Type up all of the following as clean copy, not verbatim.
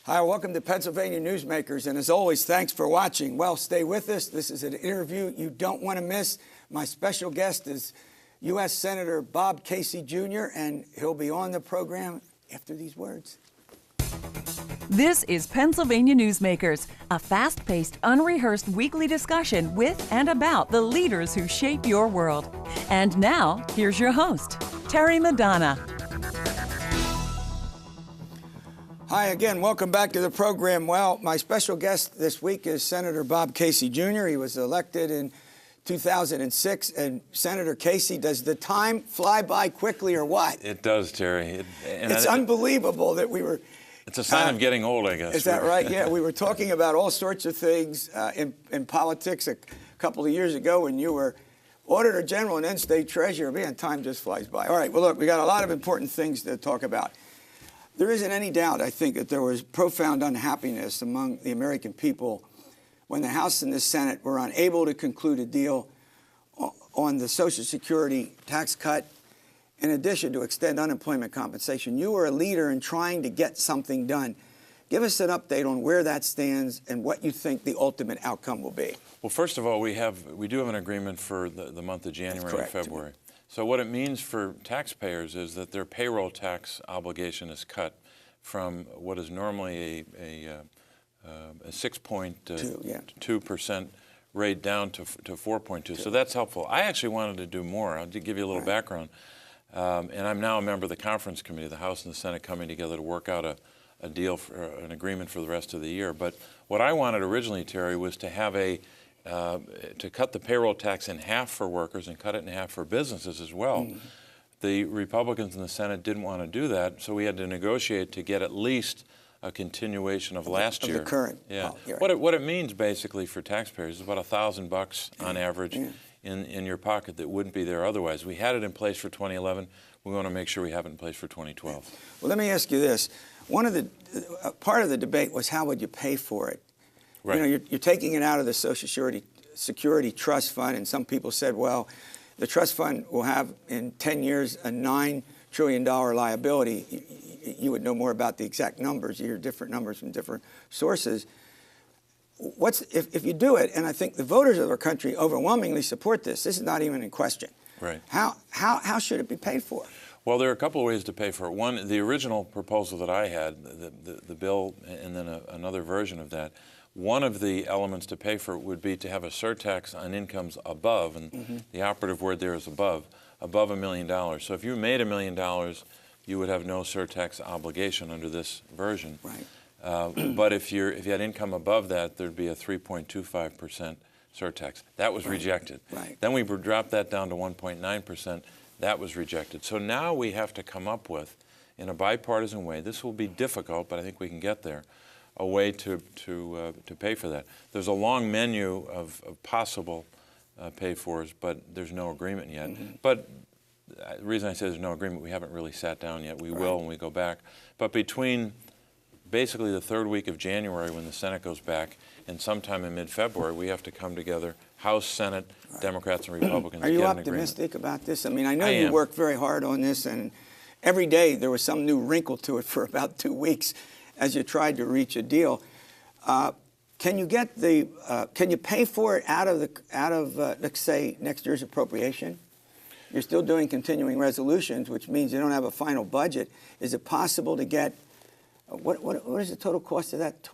Hi, welcome to Pennsylvania Newsmakers, and as always, thanks for watching. Well, stay with us. This is an interview you don't want to miss. My special guest is U.S. Senator Bob Casey, Jr., and he'll be on the program after these words. This is Pennsylvania Newsmakers, a fast-paced, unrehearsed weekly discussion with and about the leaders who shape your world. And now, here's your host, Terry Madonna. Hi again, welcome back to the program. Well, my special guest this week is Senator Bob Casey, Jr. He was elected in 2006. And Senator Casey, does the time fly by quickly or what? It does, Terry. It's unbelievable that we were... It's a sign of getting old, I guess. Is that right? Yeah, we were talking about all sorts of things in politics a couple of years ago when you were Auditor General and then State Treasurer. Man, time just flies by. All right, well, look, we got a lot of important things to talk about. There isn't any doubt, I think, that there was profound unhappiness among the American people when the House and the Senate were unable to conclude a deal on the Social Security tax cut, in addition to extend unemployment compensation. You were a leader in trying to get something done. Give us an update on where that stands and what you think the ultimate outcome will be. Well, first of all, we do have an agreement for the month of January and February. So what it means for taxpayers is that their payroll tax obligation is cut from what is normally a 6.2% rate down to 4.2. So that's helpful. I actually wanted to do more. I'll give you a little background. And I'm now a member of the conference committee, the House and the Senate coming together to work out a deal, for an agreement for the rest of the year. But what I wanted originally, Terry, was to have to cut the payroll tax in half for workers and cut it in half for businesses as well. The Republicans in the Senate didn't want to do that, so we had to negotiate to get at least a continuation of last year. The current. Yeah. Right. What it means basically for taxpayers is about $1,000 on average in your pocket that wouldn't be there otherwise. We had it in place for 2011. We want to make sure we have it in place for 2012. Well, let me ask you this. Part of the debate was how would you pay for it? Right. You know, you're taking it out of the Social Security Trust Fund, and some people said, well, the trust fund will have in 10 years a $9 trillion liability. You would know more about the exact numbers. You hear different numbers from different sources. If you do it, and I think the voters of our country overwhelmingly support this. This is not even in question. Right. How should it be paid for? Well, there are a couple of ways to pay for it. One, the original proposal that I had, the bill, and then another version of that, one of the elements to pay for it would be to have a surtax on incomes above, and the operative word there is above $1 million. So if you made $1 million, you would have no surtax obligation under this version. Right. But if you had income above that, there'd be a 3.25% surtax. That was rejected. Right. Then we dropped that down to 1.9%. That was rejected. So now we have to come up with, in a bipartisan way, this will be difficult, but I think we can get there, a way to pay for that. There's a long menu of possible pay-fors, but there's no agreement yet. But the reason I say there's no agreement, we haven't really sat down yet. We will when we go back. But between basically the third week of January when the Senate goes back and sometime in mid-February, we have to come together, House, Senate, Democrats and Republicans. Are you get an optimistic about this? I mean, I know I you am. worked very hard on this, and every day there was some new wrinkle to it for about 2 weeks as you tried to reach a deal. Can you pay for it out of let's say next year's appropriation? You're still doing continuing resolutions, which means you don't have a final budget. Is it possible to get what is the total cost of that?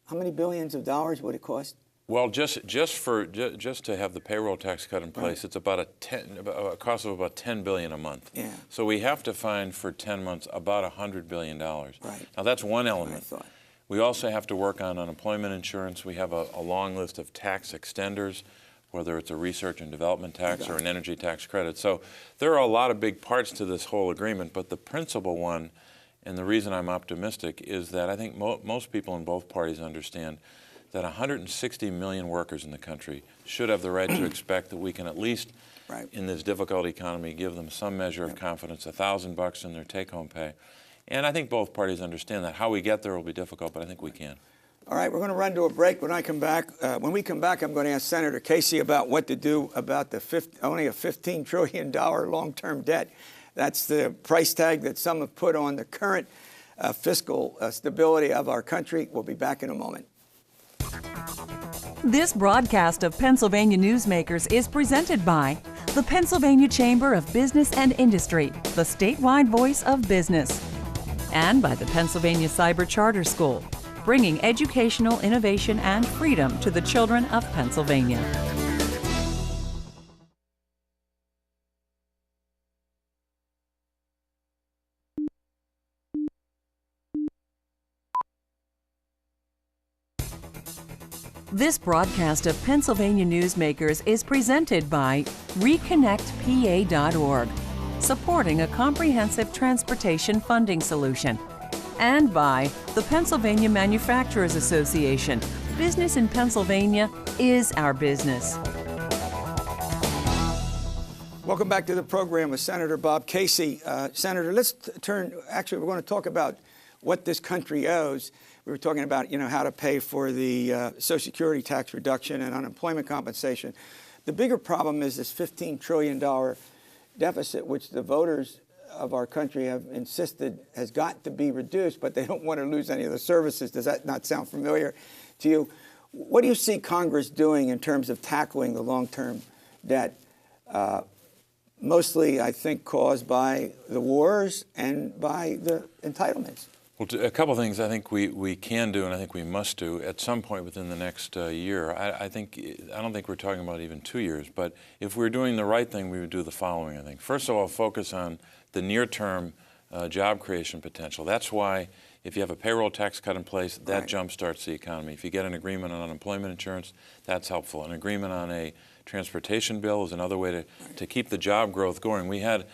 How many billions of dollars would it cost? Well, just to have the payroll tax cut in place, it's about a cost of about $10 billion a month. Yeah. So we have to find for 10 months about $100 billion. Right. Now that's one element. I thought. We also have to work on unemployment insurance. We have a long list of tax extenders, whether it's a research and development tax or an energy tax credit. So there are a lot of big parts to this whole agreement, but the principal one, and the reason I'm optimistic, is that I think most people in both parties understand that 160 million workers in the country should have the right to expect that we can at least, in this difficult economy, give them some measure of confidence, $1,000 in their take-home pay. And I think both parties understand that. How we get there will be difficult, but I think we can. All right, we're going to run to a break. When we come back, I'm going to ask Senator Casey about what to do about only a $15 trillion long-term debt. That's the price tag that some have put on the current fiscal stability of our country. We'll be back in a moment. This broadcast of Pennsylvania Newsmakers is presented by the Pennsylvania Chamber of Business and Industry, the statewide voice of business, and by the Pennsylvania Cyber Charter School, bringing educational innovation and freedom to the children of Pennsylvania. This broadcast of Pennsylvania Newsmakers is presented by ReconnectPA.org, supporting a comprehensive transportation funding solution, and by the Pennsylvania Manufacturers Association. Business in Pennsylvania is our business. Welcome back to the program with Senator Bob Casey. Senator, let's actually, we're going to talk about what this country owes. We were talking about, how to pay for the Social Security tax reduction and unemployment compensation. The bigger problem is this $15 trillion deficit, which the voters of our country have insisted has got to be reduced, but they don't want to lose any of the services. Does that not sound familiar to you? What do you see Congress doing in terms of tackling the long-term debt? Mostly, I think, caused by the wars and by the entitlements. Well, a couple of things I think we can do and I think we must do at some point within the next year. I don't think we're talking about even 2 years, but if we're doing the right thing, we would do the following, I think. First of all, focus on the near-term job creation potential. That's why if you have a payroll tax cut in place, that jumpstarts the economy. If you get an agreement on unemployment insurance, that's helpful. An agreement on a transportation bill is another way to keep the job growth going. We had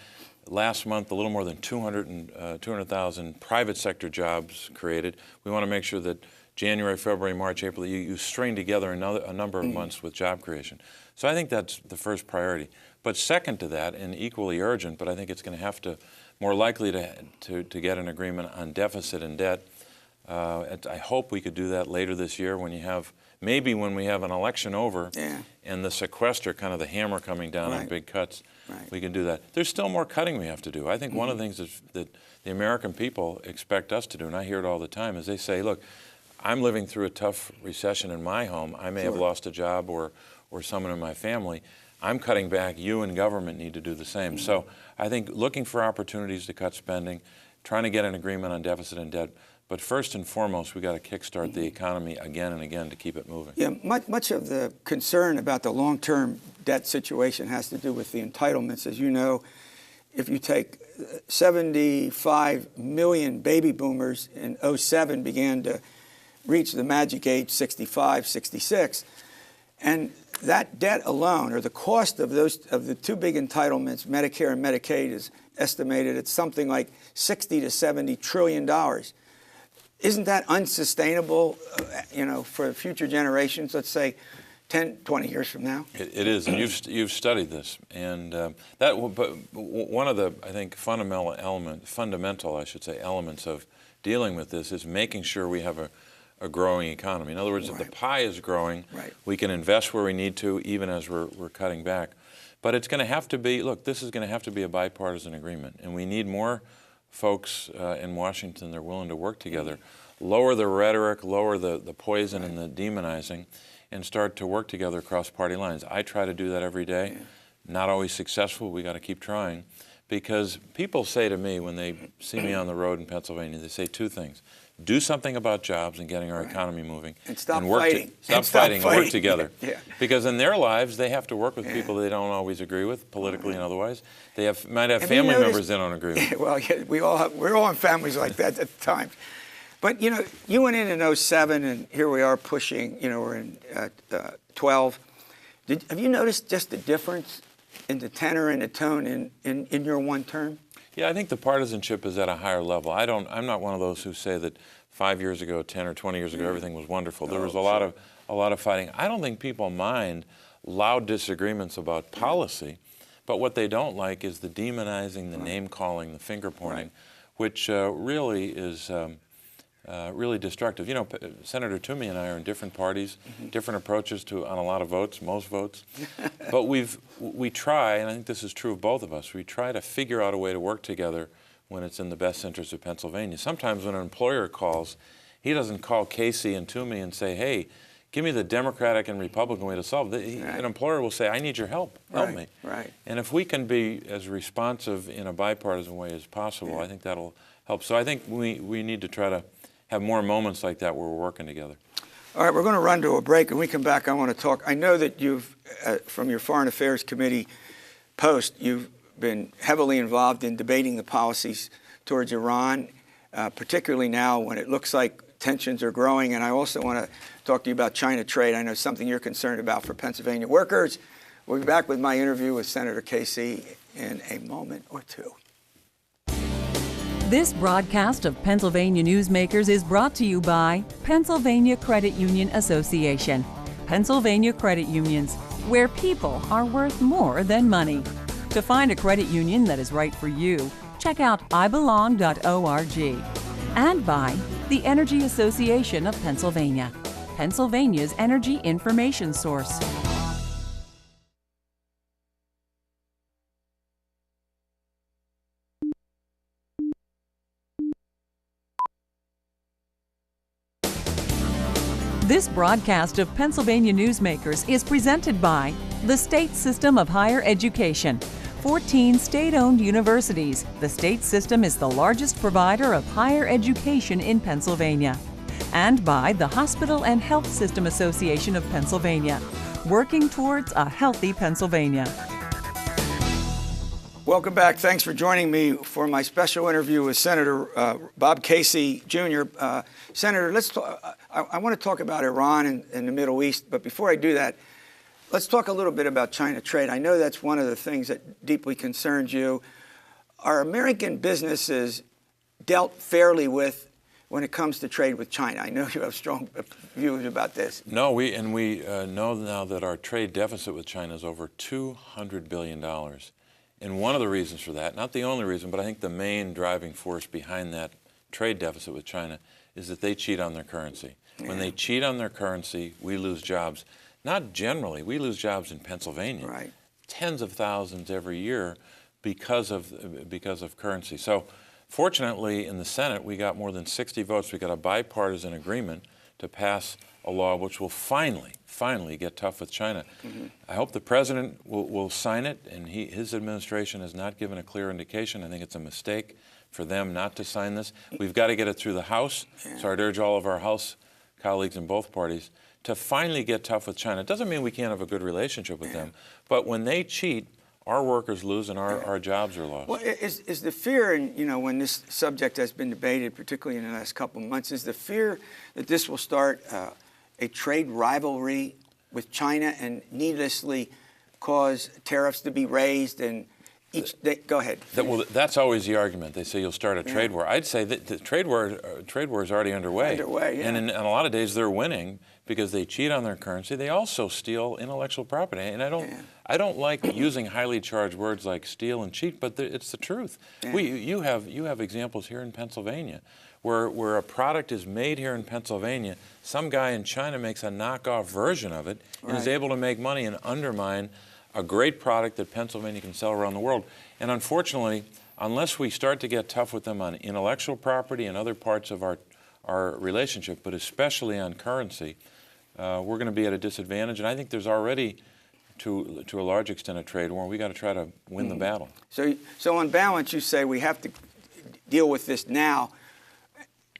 last month a little more than 200,000 private sector jobs created. We want to make sure that January, February, March, April, you string together a number of months with job creation. So I think that's the first priority. But second to that, and equally urgent, but I think it's going to have to, more likely to get an agreement on deficit and debt. I hope we could do that later this year when we have an election over and the sequester, kind of the hammer coming down on big cuts. We can do that. There's still more cutting we have to do. I think one of the things that the American people expect us to do, and I hear it all the time, is they say, look, I'm living through a tough recession in my home. I may have lost a job or someone in my family. I'm cutting back. You and government need to do the same. So I think looking for opportunities to cut spending, trying to get an agreement on deficit and debt, but first and foremost, we got to kickstart the economy again and again to keep it moving. Yeah, much of the concern about the long-term debt situation has to do with the entitlements. As you know, if you take 75 million baby boomers in 2007 began to reach the magic age 65, 66, and that debt alone, or the cost of the two big entitlements, Medicare and Medicaid, is estimated at something like $60 to $70 trillion. Isn't that unsustainable, for future generations, let's say 10, 20 years from now? It is, and you've studied this. And but one of the, I think, fundamental elements of dealing with this is making sure we have a growing economy. In other words, if the pie is growing, we can invest where we need to, even as we're cutting back. But it's going to have to be, this is going to have to be a bipartisan agreement, and we need more folks in Washington that are willing to work together, lower the rhetoric, lower the poison and the demonizing, and start to work together across party lines. I try to do that every day. Not always successful. We got to keep trying, because people say to me when they see me on the road in Pennsylvania, they say two things: do something about jobs and getting our economy moving, and stop fighting. Stop fighting and work together. Because in their lives, they have to work with people they don't always agree with, politically and otherwise. They might have family members they don't agree with. Well, we're all in families like that at times. But, you went in 2007, and here we are pushing, we're in 12. Have you noticed just the difference in the tenor and the tone in your one term? Yeah, I think the partisanship is at a higher level. I'm not one of those who say that 5 years ago, 10 or 20 years ago, everything was wonderful. There was a lot of fighting. I don't think people mind loud disagreements about policy, but what they don't like is the demonizing, the name-calling, the finger-pointing, which really is really destructive. Senator Toomey and I are in different parties, different approaches on a lot of votes, most votes. But we try, and I think this is true of both of us, we try to figure out a way to work together when it's in the best interest of Pennsylvania. Sometimes when an employer calls, he doesn't call Casey and Toomey and say, hey, give me the Democratic and Republican way to solve it. An employer will say, I need your help. Help me. Right. And if we can be as responsive in a bipartisan way as possible, I think that'll help. So I think we need to try to have more moments like that where we're working together. All right, we're going to run to a break, and we come back. I want to talk. I know that you've, from your Foreign Affairs Committee post, you've been heavily involved in debating the policies towards Iran, particularly now when it looks like tensions are growing. And I also want to talk to you about China trade. I know something you're concerned about for Pennsylvania workers. We'll be back with my interview with Senator Casey in a moment or two. This broadcast of Pennsylvania Newsmakers is brought to you by Pennsylvania Credit Union Association. Pennsylvania Credit Unions, where people are worth more than money. To find a credit union that is right for you, check out ibelong.org. And by the Energy Association of Pennsylvania, Pennsylvania's energy information source. This broadcast of Pennsylvania Newsmakers is presented by the State System of Higher Education. 14 state-owned universities. The state system is the largest provider of higher education in Pennsylvania. And by the Hospital and Health System Association of Pennsylvania, working towards a healthy Pennsylvania. Welcome back. Thanks for joining me for my special interview with Senator Bob Casey, Jr. Senator, let's talk. I want to talk about Iran and the Middle East, but before I do that, let's talk a little bit about China trade. I know that's one of the things that deeply concerns you. Are American businesses dealt fairly with when it comes to trade with China? I know you have strong views about this. No, we know now that our trade deficit with China is over $200 billion. And one of the reasons for that, not the only reason, but I think the main driving force behind that trade deficit with China is that they cheat on their currency. Yeah. When they cheat on their currency, we lose jobs. Not generally, we lose jobs in Pennsylvania. Right. Tens of thousands every year because of currency. So fortunately in the Senate we got more than 60 votes. We got a bipartisan agreement to pass a law which will finally get tough with China. Mm-hmm. I hope the president will sign it, and his administration has not given a clear indication. I think it's a mistake for them not to sign this. We've got to get it through the House, so I'd urge all of our House colleagues in both parties to finally get tough with China. It doesn't mean we can't have a good relationship with them, but when they cheat, our workers lose and our jobs are lost. Well, is the fear, and when this subject has been debated, particularly in the last couple of months, is the fear that this will start a trade rivalry with China and needlessly cause tariffs to be raised and go ahead. Well, that's always the argument. They say you'll start a trade war. I'd say that the trade war is already underway. And in a lot of days they're winning because they cheat on their currency. They also steal intellectual property. And I don't like using highly charged words like steal and cheat, but it's the truth. Yeah. You have examples here in Pennsylvania where a product is made here in Pennsylvania, some guy in China makes a knockoff version of it and is able to make money and undermine a great product that Pennsylvania can sell around the world. And unfortunately, unless we start to get tough with them on intellectual property and other parts of our relationship, but especially on currency, we're going to be at a disadvantage. And I think there's already, to a large extent, a trade war. We got to try to win the battle. So on balance, you say we have to deal with this now,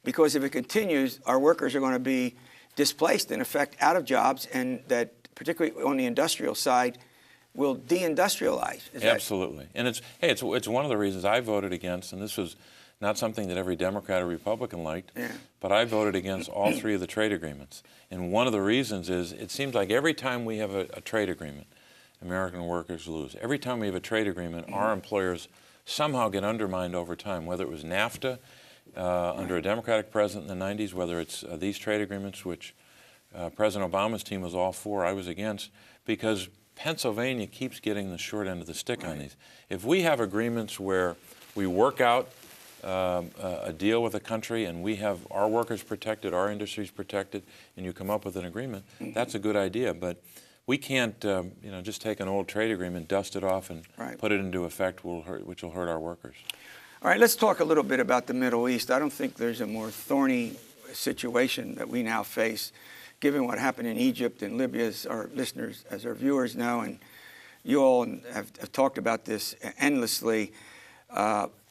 because if it continues, our workers are going to be displaced, in effect, out of jobs, and that, particularly on the industrial side, will deindustrialize. Absolutely. And it's one of the reasons I voted against, and this was not something that every Democrat or Republican liked, but I voted against all three of the trade agreements. And one of the reasons is it seems like every time we have a trade agreement, American workers lose. Every time we have a trade agreement, our employers somehow get undermined over time, whether it was NAFTA under a Democratic president in the 90s, whether it's these trade agreements, which President Obama's team was all for, I was against, because Pennsylvania keeps getting the short end of the stick on these. If we have agreements where we work out a deal with a country and we have our workers protected, our industries protected, and you come up with an agreement, that's a good idea. But we can't just take an old trade agreement, dust it off, and put it into effect, which will hurt our workers. All right, let's talk a little bit about the Middle East. I don't think there's a more thorny situation that we now face, given what happened in Egypt and Libya, as our listeners, as our viewers know, and you all have talked about this endlessly.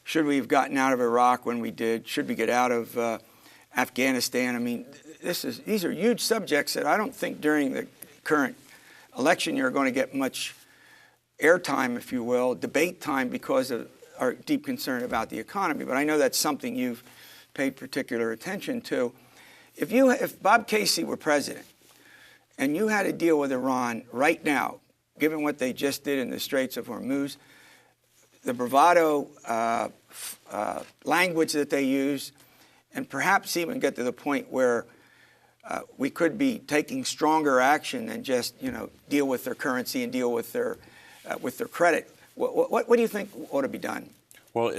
Should we have gotten out of Iraq when we did? Should we get out of Afghanistan? I mean, these are huge subjects that I don't think during the current election you're going to get much airtime, if you will, debate time, because of our deep concern about the economy. But I know that's something you've paid particular attention to. If Bob Casey were president and you had to deal with Iran right now, given what they just did in the Straits of Hormuz, the bravado language that they use, and perhaps even get to the point where we could be taking stronger action than just, deal with their currency and deal with their credit. What do you think ought to be done? Well,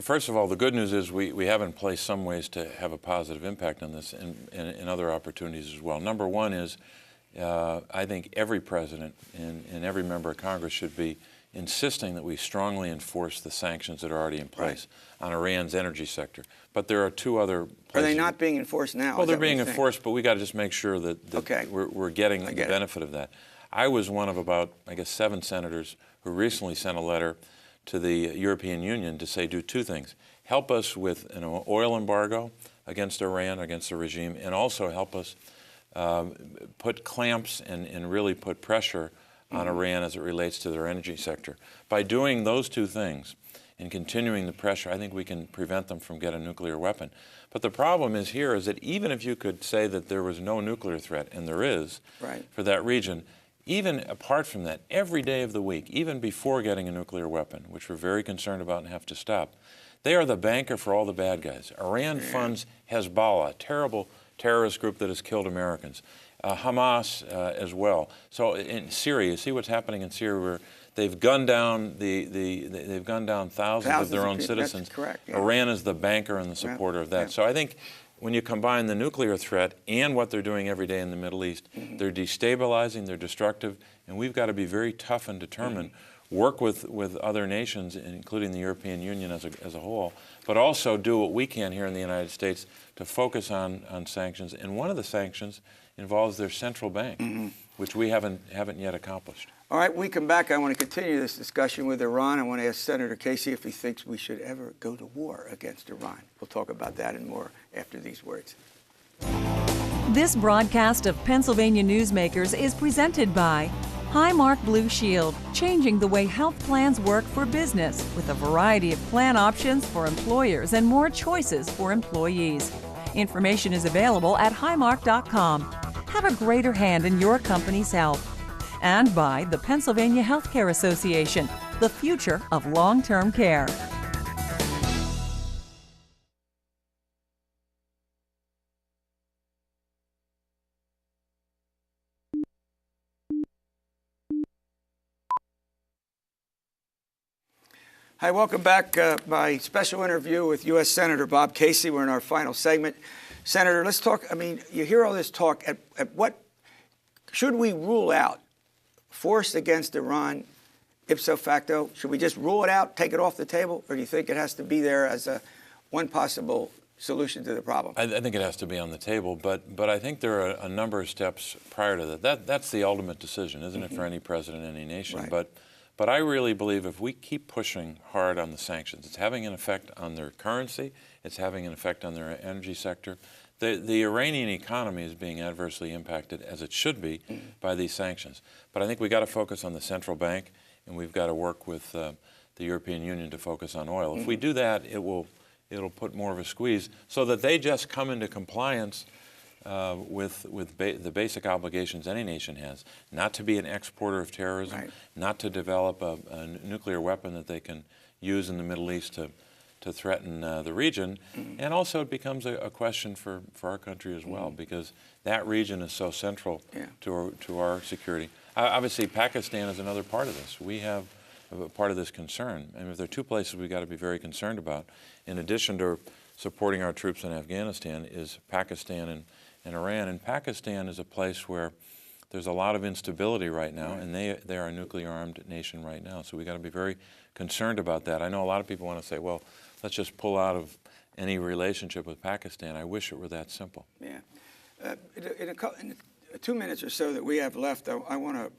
first of all, the good news is we have in place some ways to have a positive impact on this and other opportunities as well. Number one is I think every president and every member of Congress should be insisting that we strongly enforce the sanctions that are already in place on Iran's energy sector. But there are two other places. Are they not being enforced now? Well, they're being enforced, but we got to just make sure that okay. we're getting the benefit of that. I was one of about, 7 senators who recently sent a letter to the European Union to say do two things. Help us with an oil embargo against Iran, against the regime, and also help us put clamps and really put pressure on Iran as it relates to their energy sector. By doing those two things and continuing the pressure, I think we can prevent them from getting a nuclear weapon. But the problem is that even if you could say that there was no nuclear threat, and there is for that region, even apart from that, every day of the week, even before getting a nuclear weapon, which we're very concerned about and have to stop, they are the banker for all the bad guys. Iran funds Hezbollah, a terrible terrorist group that has killed Americans. Hamas as well. So in Syria, you see what's happening in Syria, where they've gunned down they've gunned down thousands of their own citizens. That's correct. Yeah. Iran is the banker and the supporter of that. Yeah. So I think when you combine the nuclear threat and what they're doing every day in the Middle East, they're destabilizing, they're destructive, and we've got to be very tough and determined. Work with other nations, including the European Union as a whole, but also do what we can here in the United States to focus on sanctions. And one of the sanctions involves their central bank, which we haven't yet accomplished. All right, when we come back, I want to continue this discussion with Iran. I want to ask Senator Casey if he thinks we should ever go to war against Iran. We'll talk about that and more after these words. This broadcast of Pennsylvania Newsmakers is presented by Highmark Blue Shield, changing the way health plans work for business with a variety of plan options for employers and more choices for employees. Information is available at highmark.com. Have a greater hand in your company's health. And by the Pennsylvania Healthcare Association, the future of long-term care. Hi, welcome back. My special interview with U.S. Senator Bob Casey. We're in our final segment. Senator, let's talk. I mean, you hear all this talk. At what should we rule out force against Iran ipso facto? Should we just rule it out, take it off the table, or do you think it has to be there as one possible solution to the problem? I think it has to be on the table, but I think there are a number of steps prior to that. That's the ultimate decision, isn't it, for any president, any nation? Right. But I really believe if we keep pushing hard on the sanctions, it's having an effect on their currency, it's having an effect on their energy sector. The Iranian economy is being adversely impacted, as it should be, by these sanctions. But I think we've got to focus on the central bank, and we've got to work with the European Union to focus on oil. If we do that, it'll put more of a squeeze so that they just come into compliance with the basic obligations any nation has, not to be an exporter of terrorism, not to develop a nuclear weapon that they can use in the Middle East to threaten the region. And also it becomes a question for our country as well, because that region is so central to our security. Obviously, Pakistan is another part of this. We have a part of this concern. And if there are two places we've got to be very concerned about, in addition to supporting our troops in Afghanistan, is Pakistan and Iran. And Pakistan is a place where there's a lot of instability right now, and they are a nuclear-armed nation right now. So we've got to be very concerned about that. I know a lot of people want to say, well, let's just pull out of any relationship with Pakistan. I wish it were that simple. Yeah. In 2 minutes or so that we have left, I want to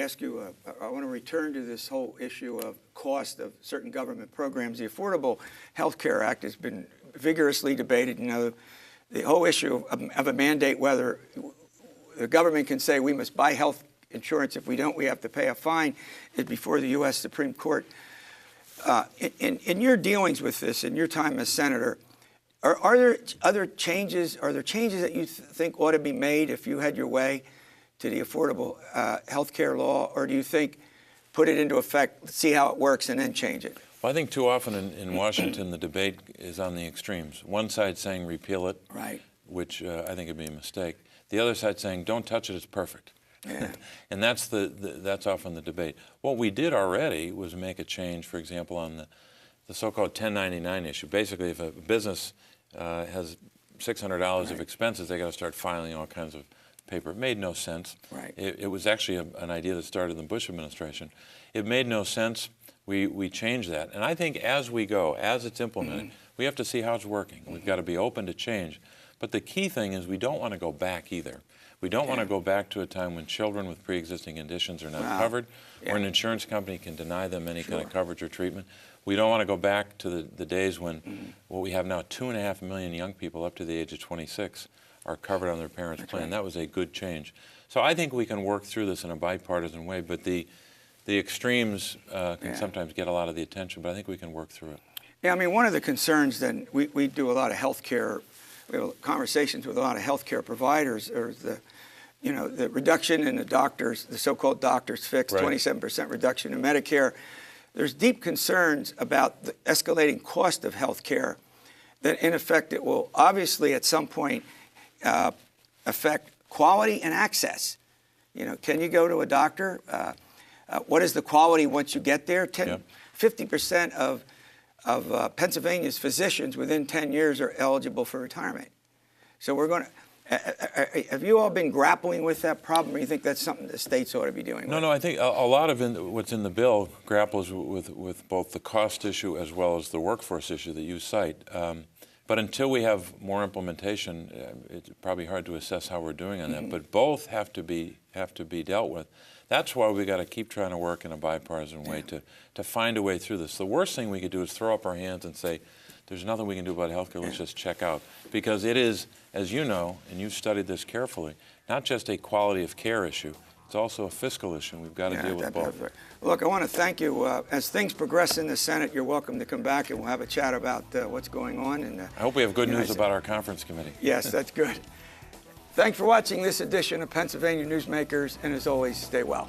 ask you, I want to return to this whole issue of cost of certain government programs. The Affordable Health Care Act has been vigorously debated. You know, the whole issue of a mandate, whether the government can say we must buy health insurance. If we don't, we have to pay a fine, is before the U.S. Supreme Court. In your dealings with this, in your time as senator, are there other changes? Are there changes that you think ought to be made if you had your way to the Affordable Health Care law, or do you think put it into effect, see how it works, and then change it? Well, I think too often in Washington the debate is on the extremes. One side saying repeal it, right, which I think would be a mistake. The other side saying don't touch it, it's perfect. Yeah. And that's that's often the debate. What we did already was make a change, for example, on the so-called 1099 issue. Basically, if a business has $600 of expenses, they got to start filing all kinds of paper. It made no sense. Right. It was actually an idea that started in the Bush administration. It made no sense. We changed that. And I think as we go, as it's implemented, we have to see how it's working. We've got to be open to change. But the key thing is we don't want to go back either. We don't want to go back to a time when children with pre-existing conditions are not covered, or an insurance company can deny them any kind of coverage or treatment. We don't want to go back to the days when what we have now, 2.5 million young people up to the age of 26 are covered on their parents' plan. That was a good change. So I think we can work through this in a bipartisan way, but the extremes can sometimes get a lot of the attention, but I think we can work through it. Yeah, I mean, one of the concerns that we do a lot of health care, we have conversations with a lot of health care providers, or the reduction in the doctors, the so-called doctors fix, 27% reduction in Medicare. There's deep concerns about the escalating cost of health care, that in effect it will obviously at some point affect quality and access. You know, can you go to a doctor? What is the quality once you get there? 50% of Pennsylvania's physicians within 10 years are eligible for retirement. So we're going to. Have you all been grappling with that problem, or you think that's something the states ought to be doing? No, I think a lot of what's in the bill grapples with both the cost issue as well as the workforce issue that you cite. But until we have more implementation, it's probably hard to assess how we're doing on that. But both have to be dealt with. That's why we got to keep trying to work in a bipartisan way to find a way through this. The worst thing we could do is throw up our hands and say, there's nothing we can do about healthcare, let's just check out. Because it is, as you know, and you've studied this carefully, not just a quality of care issue, it's also a fiscal issue. We've got to deal with both. Look, I want to thank you. As things progress in the Senate, you're welcome to come back and we'll have a chat about what's going on. And I hope we have good news about our conference committee. Yes, that's good. Thanks for watching this edition of Pennsylvania Newsmakers, and as always, stay well.